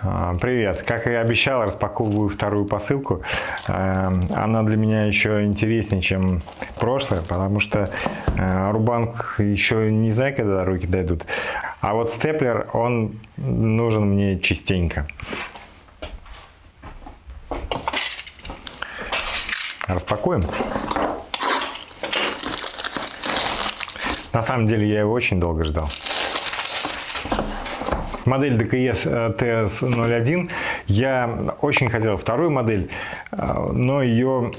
Привет! Как и обещал, распаковываю вторую посылку. Она для меня еще интереснее, чем прошлая, потому что рубанк еще не знаю, когда руки дойдут. А вот степлер, он нужен мне частенько. Распакуем. На самом деле я его очень долго ждал. Модель DKS TS01. Я очень хотел вторую модель, но ее,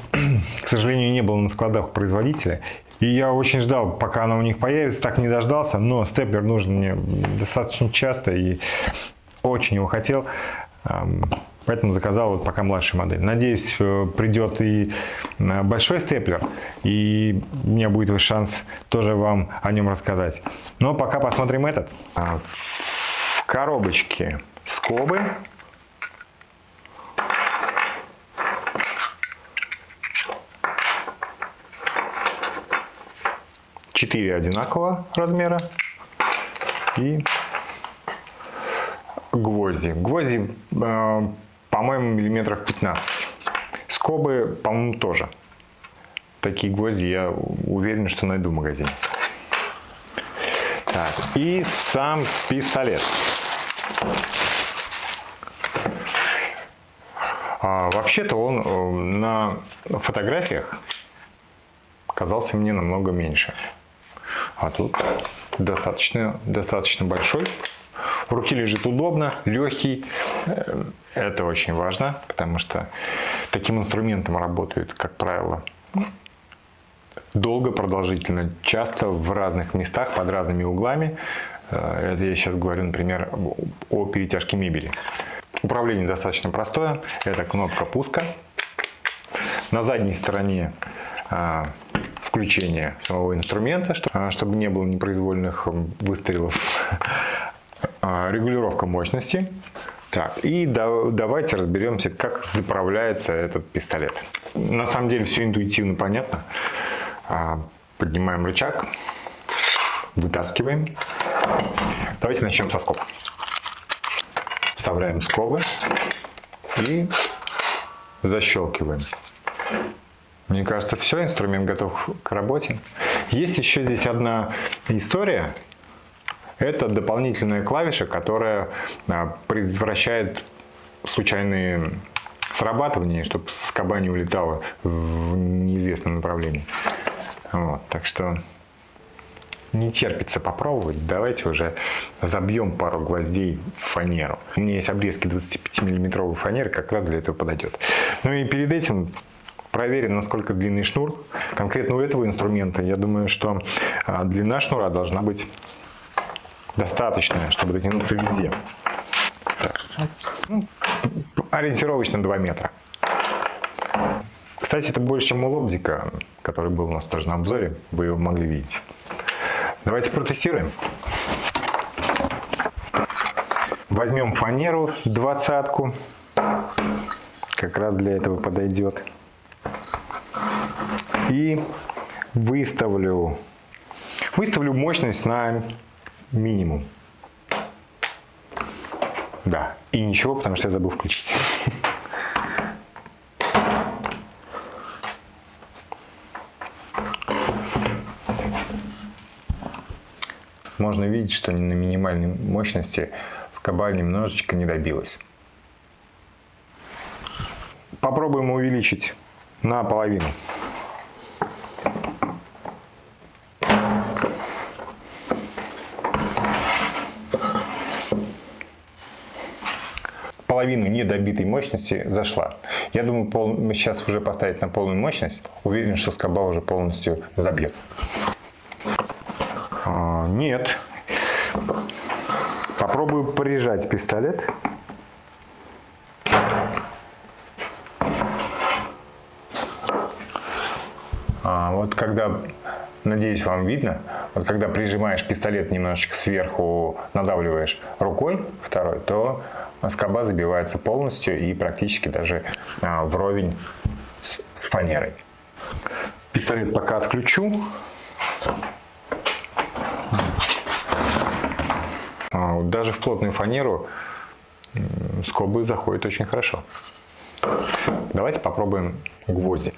к сожалению, не было на складах производителя. И я очень ждал, пока она у них появится, так не дождался. Но степлер нужен мне достаточно часто и очень его хотел. Поэтому заказал вот пока младшую модель. Надеюсь, придет и большой степлер, и у меня будет шанс тоже вам о нем рассказать. Но пока посмотрим этот. В коробочке скобы. Четыре одинакового размера. И гвозди. Гвозди, по-моему, миллиметров 15. Скобы, по-моему, тоже. Такие гвозди я уверен, что найду в магазине. Так, и сам пистолет. Вообще-то он на фотографиях казался мне намного меньше. А тут достаточно большой. В руке лежит удобно, легкий. Это очень важно, потому что таким инструментом работают, как правило, долго, продолжительно, часто в разных местах, под разными углами. Это я сейчас говорю, например, о перетяжке мебели. Управление достаточно простое. Это кнопка пуска. На задней стороне включение самого инструмента, чтобы не было непроизвольных выстрелов. Регулировка мощности. Так, и давайте разберемся, как заправляется этот пистолет. На самом деле все интуитивно понятно. Поднимаем рычаг, вытаскиваем. Давайте начнем со скоб. Вставляем скобы и защелкиваем. Мне кажется, все, инструмент готов к работе. Есть еще здесь одна история. Это дополнительная клавиша, которая предотвращает случайные срабатывания, чтобы скоба не улетала в неизвестном направлении. Вот, так что не терпится попробовать. Давайте уже забьем пару гвоздей в фанеру. У меня есть обрезки 25-мм фанеры, как раз для этого подойдет. Ну и перед этим проверим, насколько длинный шнур. Конкретно у этого инструмента, я думаю, что длина шнура должна быть достаточная, чтобы дотянуться везде. Ориентировочно 2 метра. Кстати, это больше, чем у лобзика, который был у нас тоже на обзоре. Вы его могли видеть. Давайте протестируем. Возьмем фанеру 20-ку. Как раз для этого подойдет. И выставлю мощность на минимум. Да, и ничего, потому что я забыл включить. Можно видеть, что на минимальной мощности скоба немножечко не добилась. Попробуем увеличить наполовину. Половину недобитой мощности зашла. Я думаю, сейчас уже поставить на полную мощность. Уверен, что скоба уже полностью забьется. Нет. Попробую прижать пистолет. Вот когда, надеюсь, вам видно, вот когда прижимаешь пистолет немножечко сверху, надавливаешь рукой второй, то скоба забивается полностью и практически даже вровень с фанерой. Пистолет пока отключу. Даже в плотную фанеру скобы заходят очень хорошо. Давайте попробуем гвозди.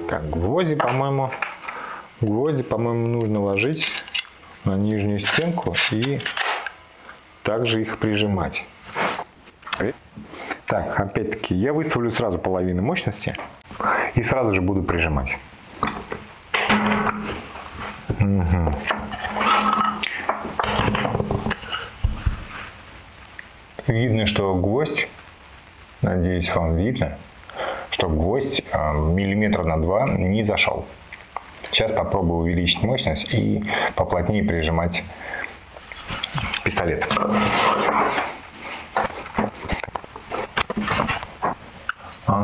Так, гвозди, по-моему, нужно ложить на нижнюю стенку и также их прижимать. Так, опять-таки, я выставлю сразу половину мощности и сразу же буду прижимать. Угу. Видно, что гвоздь, надеюсь, вам видно, что гвоздь миллиметра на 2 не зашел. Сейчас попробую увеличить мощность и поплотнее прижимать пистолет.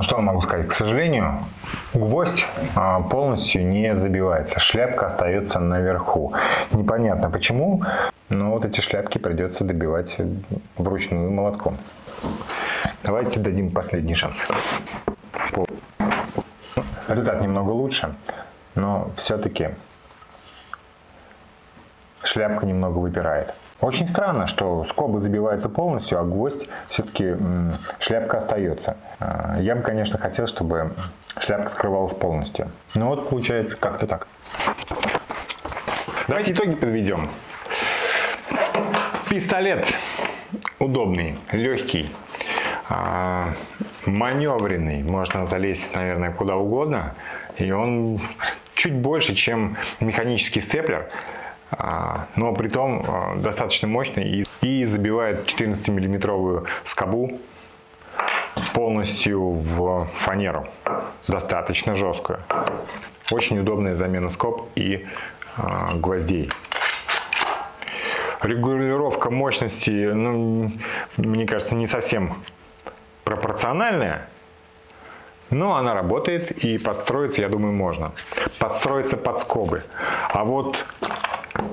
Что могу сказать? К сожалению, гвоздь полностью не забивается. Шляпка остается наверху. Непонятно почему, но вот эти шляпки придется добивать вручную молотком. Давайте дадим последний шанс. Результат немного лучше, но все-таки шляпка немного выпирает. Очень странно, что скобы забиваются полностью, а гвоздь все-таки шляпка остается. Я бы, конечно, хотел, чтобы шляпка скрывалась полностью. Но вот получается как-то так. Давайте итоги подведем. Пистолет удобный, легкий, маневренный. Можно залезть, наверное, куда угодно. И он чуть больше, чем механический степлер. Но при том достаточно мощный и забивает 14-миллиметровую скобу полностью в фанеру, достаточно жесткую. Очень удобная замена скоб и гвоздей. Регулировка мощности, мне кажется, не совсем пропорциональная, но она работает и подстроиться, я думаю, можно. Подстроиться под скобы. А вот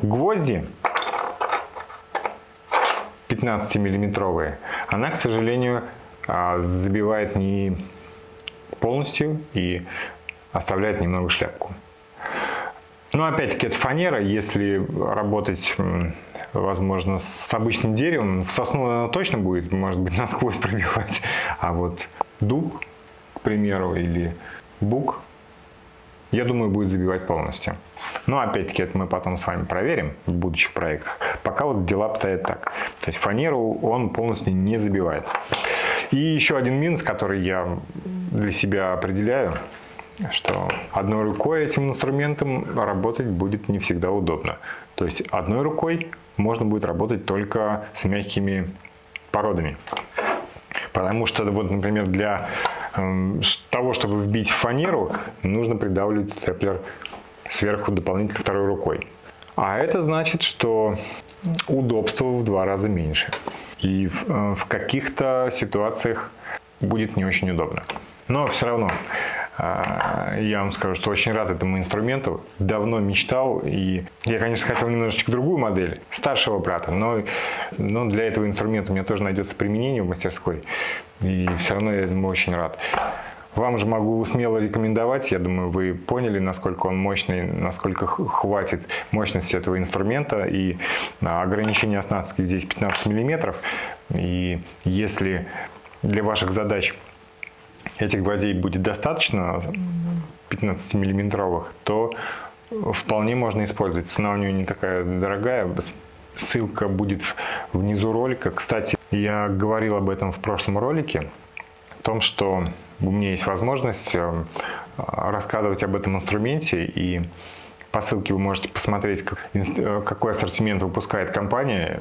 гвозди 15-миллиметровые, она, к сожалению, забивает не полностью и оставляет немного шляпку. Но опять-таки это фанера, если работать, возможно, с обычным деревом, в сосну она точно будет, может быть, насквозь пробивать, а вот дуб, к примеру, или бук, я думаю, будет забивать полностью. Но опять-таки это мы потом с вами проверим в будущих проектах. Пока вот дела обстоят так. То есть фанеру он полностью не забивает. И еще один минус, который я для себя определяю, что одной рукой этим инструментом работать будет не всегда удобно. То есть одной рукой можно будет работать только с мягкими породами. Потому что, вот, например, для того, чтобы вбить в фанеру, нужно придавливать степлер сверху дополнительно второй рукой. А это значит, что удобства в 2 раза меньше. И в каких-то ситуациях будет не очень удобно. Но все равно я вам скажу, что очень рад этому инструменту. Давно мечтал. И я, конечно, хотел немножечко другую модель старшего брата, но для этого инструмента у меня тоже найдется применение в мастерской. И все равно я этому очень рад. Вам же могу смело рекомендовать. Я думаю, вы поняли, насколько он мощный, насколько хватит мощности этого инструмента. И ограничение оснастки здесь 15 мм. И если для ваших задач этих гвоздей будет достаточно, 15-миллиметровых, то вполне можно использовать. Цена у нее не такая дорогая. Ссылка будет внизу ролика. Кстати, я говорил об этом в прошлом ролике. О том, что у меня есть возможность рассказывать об этом инструменте. И по ссылке вы можете посмотреть, какой ассортимент выпускает компания.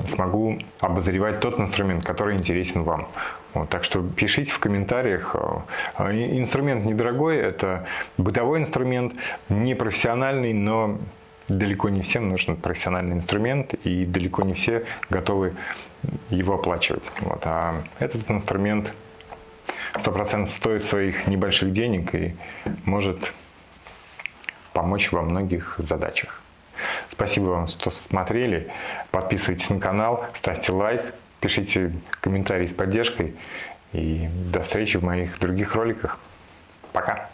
Смогу обозревать тот инструмент, который интересен вам. Вот, так что пишите в комментариях. Инструмент недорогой, это бытовой инструмент, не профессиональный, но далеко не всем нужен профессиональный инструмент, и далеко не все готовы его оплачивать. Вот, а этот инструмент 100% стоит своих небольших денег и может помочь во многих задачах. Спасибо вам, что смотрели. Подписывайтесь на канал, ставьте лайк, пишите комментарии с поддержкой. И до встречи в моих других роликах. Пока!